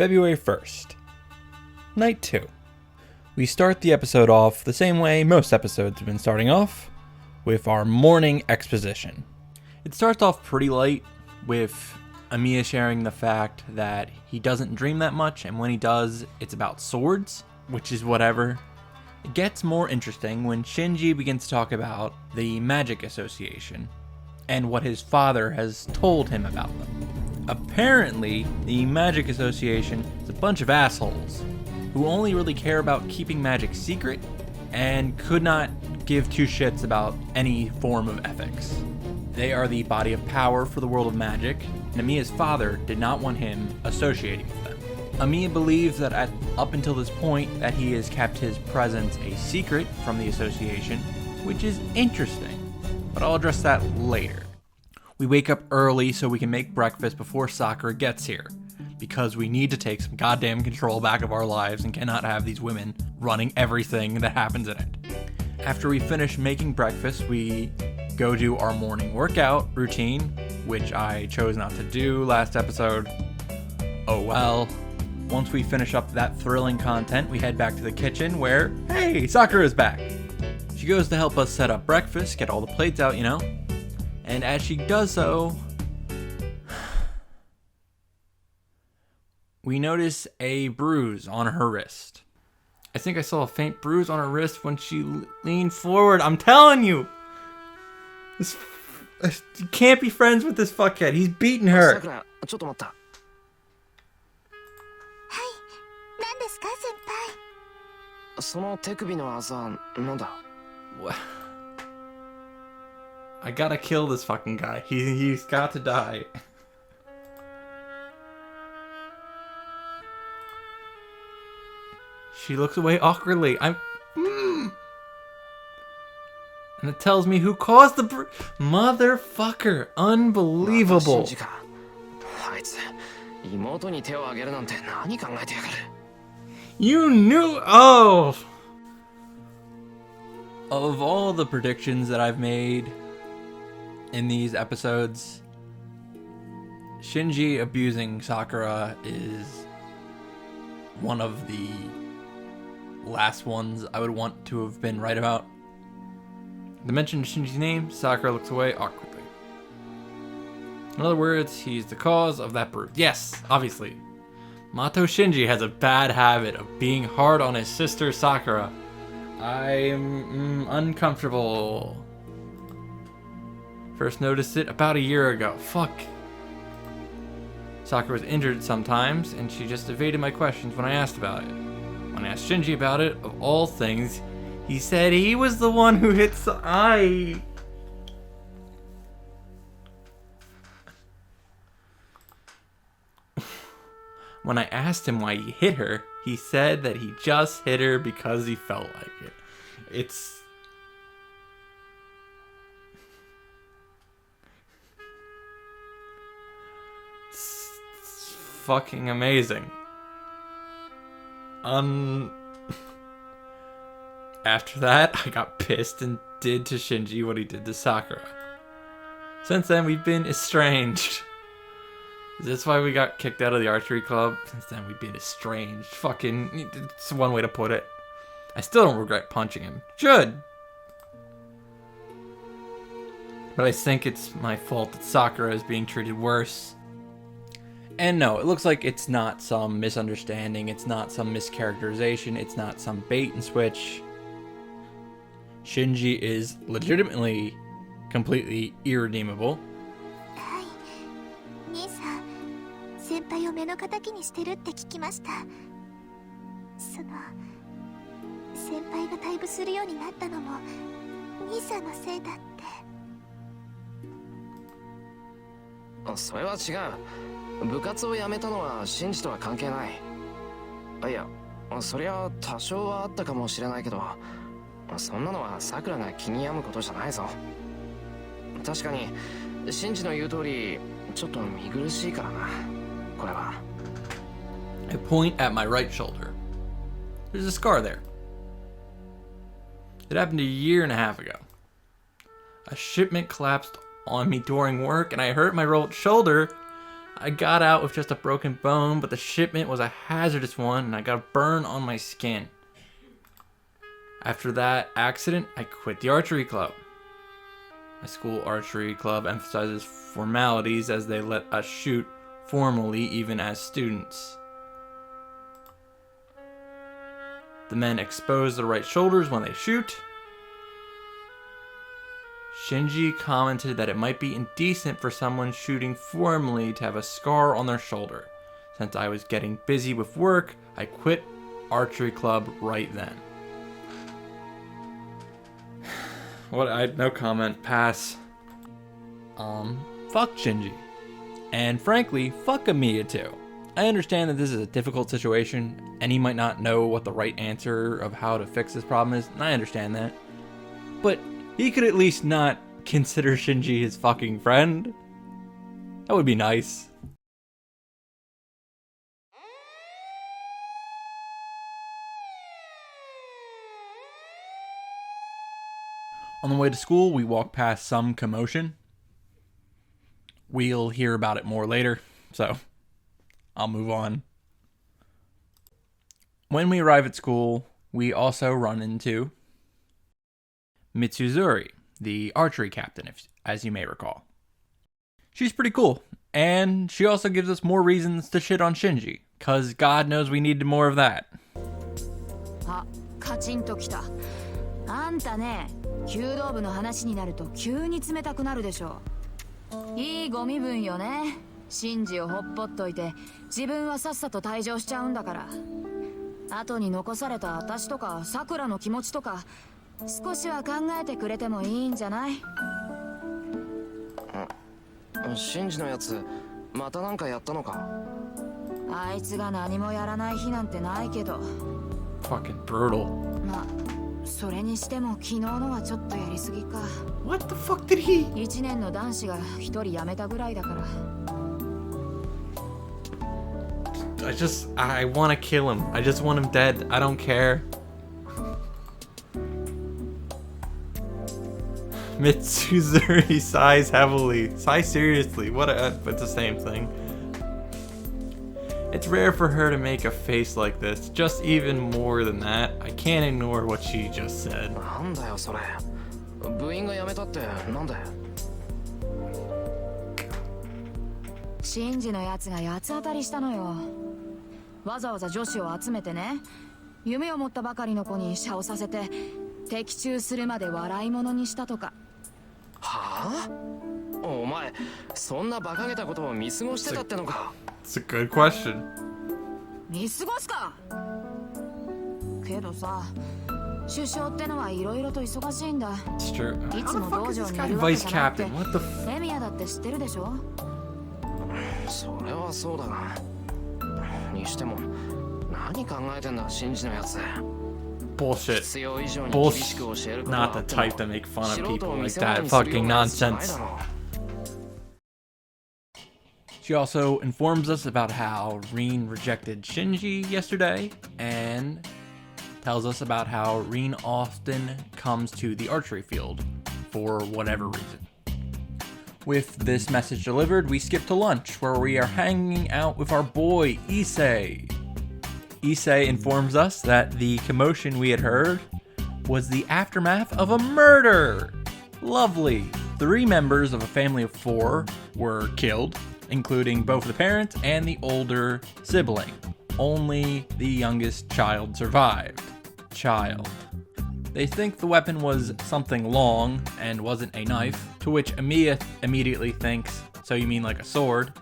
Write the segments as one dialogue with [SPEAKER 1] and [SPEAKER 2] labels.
[SPEAKER 1] February 1st, Night 2. We start the episode off the same way most episodes have been starting off, with our morning exposition. It starts off pretty light, with Amiya sharing the fact that he doesn't dream that much, and when he does, it's about swords, which is whatever. It gets more interesting when Shinji begins to talk about the Magic Association, and what his father has told him about them. Apparently, the Magic Association is a bunch of assholes who only really care about keeping magic secret and could not give two shits about any form of ethics. They are the body of power for the world of magic, and Amiya's father did not want him associating with them. Amiya believes that up until this point that he has kept his presence a secret from the association, which is interesting, but I'll address that later. We wake up early so we can make breakfast before Sakura gets here, because we need to take some goddamn control back of our lives and cannot have these women running everything that happens in it. After we finish making breakfast, we go do our morning workout routine, which I chose not to do last episode. Oh well. Once we finish up that thrilling content, we head back to the kitchen where, hey, Sakura's back. She goes to help us set up breakfast, get all the plates out, And as she does so, we notice a bruise on her wrist. I think I saw a faint bruise on her wrist when she leaned forward. I'm telling you! You can't be friends with this fuckhead. He's beating her.
[SPEAKER 2] Sakura, ちょっと待った。はい、何ですか、先輩。その手首のあざ、なんだ。
[SPEAKER 1] I gotta kill this fucking guy. He's got to die. She looks away awkwardly. And it tells me who caused the motherfucker. Unbelievable. You knew. Oh. Of all the predictions that I've made in these episodes, Shinji abusing Sakura is one of the last ones I would want to have been right about. The mention of Shinji's name, Sakura looks away awkwardly. In other words, he's the cause of that bruise. Yes, obviously. Mato Shinji has a bad habit of being hard on his sister Sakura. I'm uncomfortable. First noticed it about a year ago. Fuck. Sakura was injured sometimes, and she just evaded my questions when I asked about it. When I asked Shinji about it, of all things, he said he was the one who hit When I asked him why he hit her, he said that he just hit her because he felt like it. It's fucking amazing. After that, I got pissed and did to Shinji what he did to Sakura. Since then, we've been estranged. Is this why we got kicked out of the archery club? Since then, we've been estranged. Fucking, it's one way to put it. I still don't regret punching him. Should. But I think it's my fault that Sakura is being treated worse. And no, it looks like it's not some misunderstanding. It's not some mischaracterization. It's not some bait and switch. Shinji is legitimately completely irredeemable.
[SPEAKER 2] はい、兄さん、先輩を目の敵にしてるって聞きました。その先輩が退部するようになったのも兄さんのせいだって。それは違う。部活を辞めたのはシンジとは関係ない。いや、そりゃ多少はあったかもしれないけど、そんなのはさくらが気に病むことじゃないぞ。確かにシンジの言う通りちょっと見苦しいからな、これは。
[SPEAKER 1] I point at my right shoulder. There's a scar there. It happened a year and a half ago. A shipment collapsed on me during work and I hurt my right shoulder. I got out with just a broken bone, but the shipment was a hazardous one and I got a burn on my skin. After that accident, I quit the archery club. My school archery club emphasizes formalities as they let us shoot formally even as students. The men expose the right shoulders when they shoot. Shinji commented that it might be indecent for someone shooting formally to have a scar on their shoulder. Since I was getting busy with work, I quit archery club right then. No comment. Pass. Fuck Shinji. And frankly, fuck Amiya too. I understand that this is a difficult situation, and he might not know what the right answer of how to fix this problem is, and I understand that. But he could at least not consider Shinji his fucking friend. That would be nice. On the way to school, we walk past some commotion. We'll hear about it more later, so I'll move on. When we arrive at school, we also run into Mitsuzuri, the archery captain, as you may recall. She's pretty cool, and she also gives us more reasons to shit on Shinji, cause God knows we need more of that.
[SPEAKER 3] あ、カチンときた。あんたね、弓道部の話になると急に冷たくなるでしょ。いいご身分よね。シンジをほっぽっといて、自分はさっさと退場しちゃうんだから。後に残された私とかさくらの気持ちとか、少しは考えてくれてもいいんじゃない？
[SPEAKER 2] シンジのやつ、またなんかやったのか？
[SPEAKER 3] あいつが何もやらない日なんてないけど。
[SPEAKER 1] Fucking brutal.
[SPEAKER 3] まあ、それにしても昨日のはちょっとやりすぎか。
[SPEAKER 1] What the fuck did he?
[SPEAKER 3] 1年の男子が1人辞めたぐらいだから。
[SPEAKER 1] I want to kill him. I just want him dead. I don't care. Mitsuzuri sighs heavily. Sigh seriously. But it's the same thing. It's rare for her to make a face like this. Just even more than that, I can't ignore what she just said.
[SPEAKER 2] なんだよそれ。部員が辞めたってなんで？
[SPEAKER 3] シンジのやつが八つ当たりしたのよ。わざわざ女子を集めてね、夢を持ったばかりの子にシャをさせて的中するまで笑い物にしたとか。
[SPEAKER 2] はあ？お前そんな馬鹿げたことを見過ごしてたってのか？
[SPEAKER 1] It's a good question.
[SPEAKER 3] 見過ごすか？けどさ、首相ってのはいろいろと忙しいんだ。
[SPEAKER 1] It's true.
[SPEAKER 3] いつ
[SPEAKER 1] How the
[SPEAKER 3] も
[SPEAKER 1] fuck
[SPEAKER 3] 道
[SPEAKER 1] is
[SPEAKER 3] 場
[SPEAKER 1] this
[SPEAKER 3] に
[SPEAKER 1] guy
[SPEAKER 3] いるわけ
[SPEAKER 1] vice
[SPEAKER 3] じゃなくて、
[SPEAKER 1] captain? What the
[SPEAKER 3] レミアだって知ってるでしょ？
[SPEAKER 2] それはそうだが。にしても何考えてんだシンジのやつ。
[SPEAKER 1] Bullshit.
[SPEAKER 2] 必要以上に厳しく教えることは
[SPEAKER 1] Not the type to make fun of
[SPEAKER 2] 素人
[SPEAKER 1] people
[SPEAKER 2] を見
[SPEAKER 1] like
[SPEAKER 2] せ物
[SPEAKER 1] that.
[SPEAKER 2] にするよ
[SPEAKER 1] Fucking
[SPEAKER 2] うなやつじゃない
[SPEAKER 1] nonsense.
[SPEAKER 2] だろう。
[SPEAKER 1] She also informs us about how Rin rejected Shinji yesterday and tells us about how Rin often comes to the archery field for whatever reason. With this message delivered, we skip to lunch where we are hanging out with our boy Issei. Issei informs us that the commotion we had heard was the aftermath of a murder. Lovely. 3 members of a family of 4 were killed, including both the parents and the older sibling. Only the youngest child survived. They think the weapon was something long and wasn't a knife, to which Amiya immediately thinks, so you mean like a sword?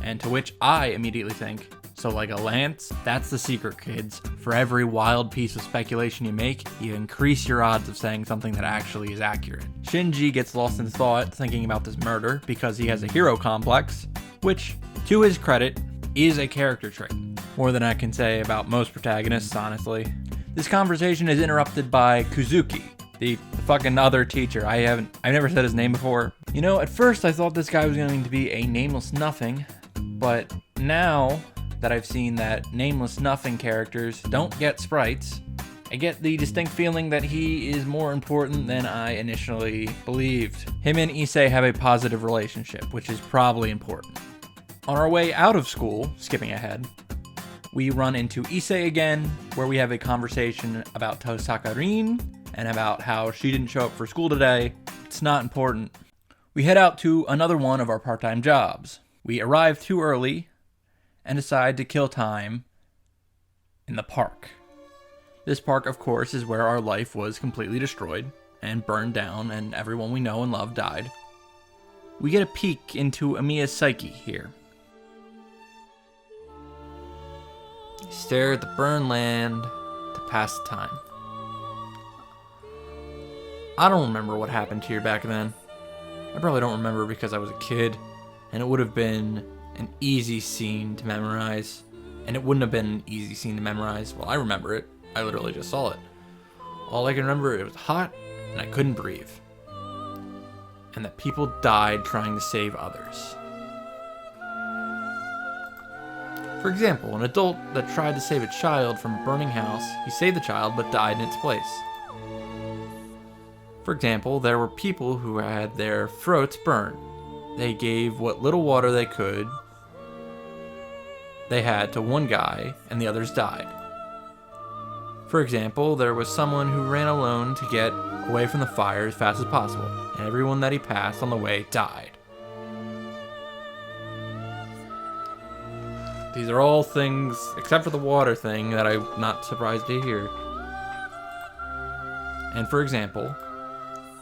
[SPEAKER 1] And to which I immediately think, so like a lance? That's the secret, kids. For every wild piece of speculation you make, you increase your odds of saying something that actually is accurate. Shinji gets lost in thought thinking about this murder because he has a hero complex, which, to his credit, is a character trait. More than I can say about most protagonists, honestly. This conversation is interrupted by Kuzuki, the fucking other teacher. I've never said his name before. You know, at first I thought this guy was going to be a nameless nothing, but now that I've seen that nameless nothing characters don't get sprites, I get the distinct feeling that he is more important than I initially believed. Him and Issei have a positive relationship, which is probably important. On our way out of school, skipping ahead, we run into Issei again, where we have a conversation about Tosaka Rin and about how she didn't show up for school today. It's not important. We head out to another one of our part-time jobs. We arrive too early and decide to kill time in the park. This park, of course, is where our life was completely destroyed and burned down, and everyone we know and love died. We get a peek into Amiya's psyche here. You stare at the burned land to pass the time. I don't remember what happened to you back then. I probably don't remember because I was a kid, and it would have been an easy scene to memorize. And it wouldn't have been an easy scene to memorize. Well, I remember it. I literally just saw it. All I can remember, it was hot, and I couldn't breathe. And that people died trying to save others. For example, an adult that tried to save a child from a burning house, he saved the child but died in its place. For example, there were people who had their throats burned. They gave what little water they had to one guy, and the others died. For example, there was someone who ran alone to get away from the fire as fast as possible, and everyone that he passed on the way died. These are all things, except for the water thing, that I'm not surprised to hear. And for example,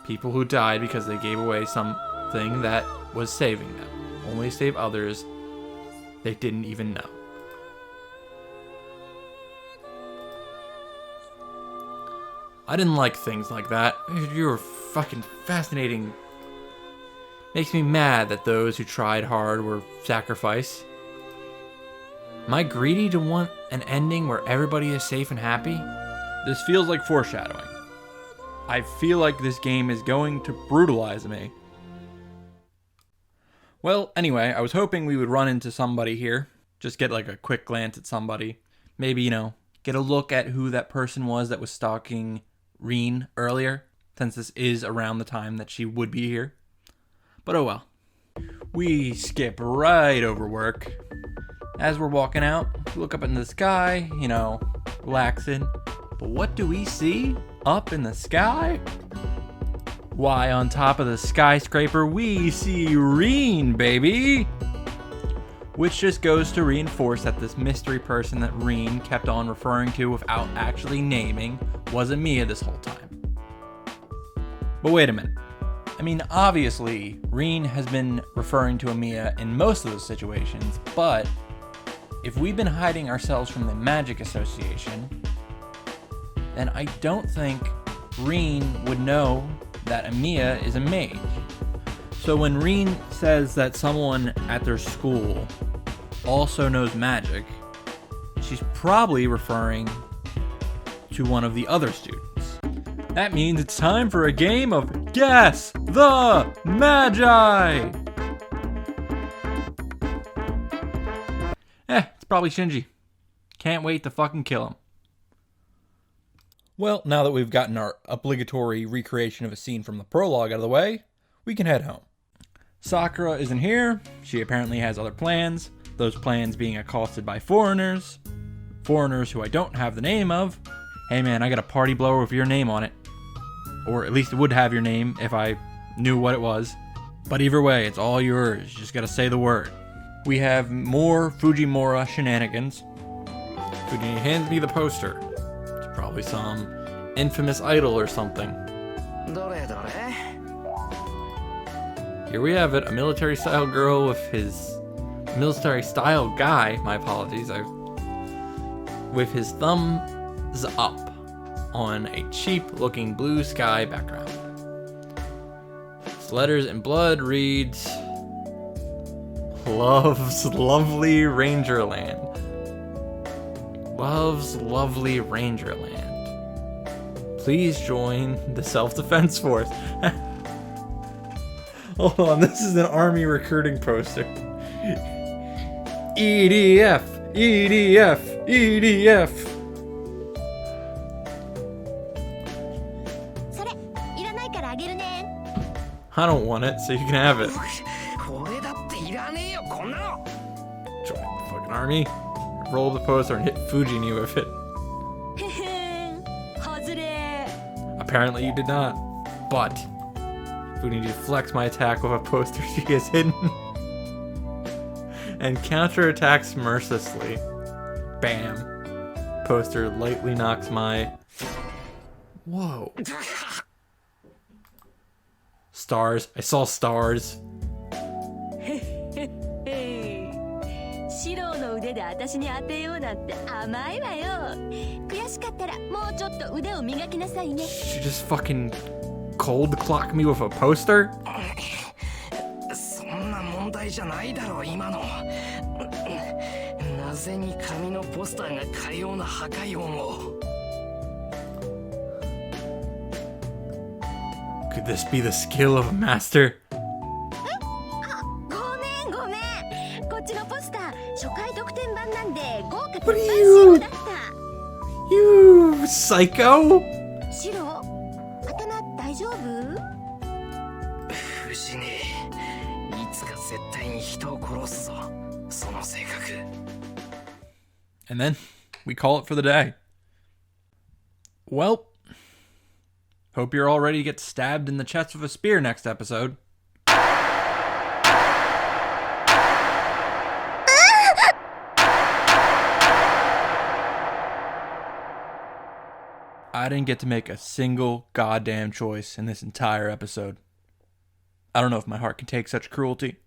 [SPEAKER 1] people who died because they gave away something that was saving them, only to save others they didn't even know. I didn't like things like that. You were fucking fascinating. Makes me mad that those who tried hard were sacrificed. Am I greedy to want an ending where everybody is safe and happy? This feels like foreshadowing. I feel like this game is going to brutalize me. Well, anyway, I was hoping we would run into somebody here. Just get like a quick glance at somebody. Maybe, get a look at who that person was that was stalking Rin earlier, since this is around the time that she would be here. But oh well. We skip right over work. As we're walking out, we look up into the sky, relaxing. But what do we see up in the sky? Why, on top of the skyscraper, we see Rin, baby! Which just goes to reinforce that this mystery person that Rin kept on referring to without actually naming wasn't Mia this whole time. But wait a minute. Obviously, Rin has been referring to Amiya in most of those situations, but if we've been hiding ourselves from the Magic Association, then I don't think Rin would know that Amiya is a mage. So when Rin says that someone at their school also knows magic, she's probably referring to one of the other students. That means it's time for a game of Guess the Magi! It's probably Shinji. Can't wait to fucking kill him. Well, now that we've gotten our obligatory recreation of a scene from the prologue out of the way, we can head home. Sakura isn't here. She apparently has other plans. Those plans being accosted by foreigners. Foreigners who I don't have the name of. Hey man, I got a party blower with your name on it. Or at least it would have your name if I knew what it was. But either way, it's all yours. You just gotta say the word. We have more Fujimura shenanigans. Fuji hands me the poster. It's probably some infamous idol or something. Here we have it, a military-style girl with his... military-style guy, my apologies, with his thumbs up on a cheap-looking blue sky background. His letters in blood reads... Love's lovely Rangerland. Love's lovely Rangerland. Please join the self-defense force. Hold on, this is an army recruiting poster. EDF, EDF, EDF. I don't want it, so you can have it. Army, roll the poster and hit Fujini with it. Apparently you did not. But Fujini deflects my attack with a poster she has hidden. And counterattacks mercilessly. Bam. Poster lightly knocks my... Whoa. Stars. I saw stars.
[SPEAKER 4] シローの腕で私に当てようなんて甘いわよ。悔しかったらもうちょっと腕を磨きなさいね。
[SPEAKER 1] She just fucking cold clocked me with a poster?
[SPEAKER 2] そんな問題じゃないだろう今の。なぜに紙のポスターが過様な破壊音を。
[SPEAKER 1] Could this be the skill of a master?
[SPEAKER 4] ごめん。こっちのポスター初回特典版なんで豪華鉄
[SPEAKER 1] What
[SPEAKER 4] 板
[SPEAKER 1] are
[SPEAKER 4] 仕
[SPEAKER 1] you?
[SPEAKER 4] 様だった。
[SPEAKER 1] You psycho?
[SPEAKER 4] シロー、頭大丈夫？
[SPEAKER 2] 藤にいつか絶対に人を殺すぞその性格。
[SPEAKER 1] And then we call it for the day. Well, hope you're all ready to get stabbed in the chest with a spear next episode. I didn't get to make a single goddamn choice in this entire episode. I don't know if my heart can take such cruelty.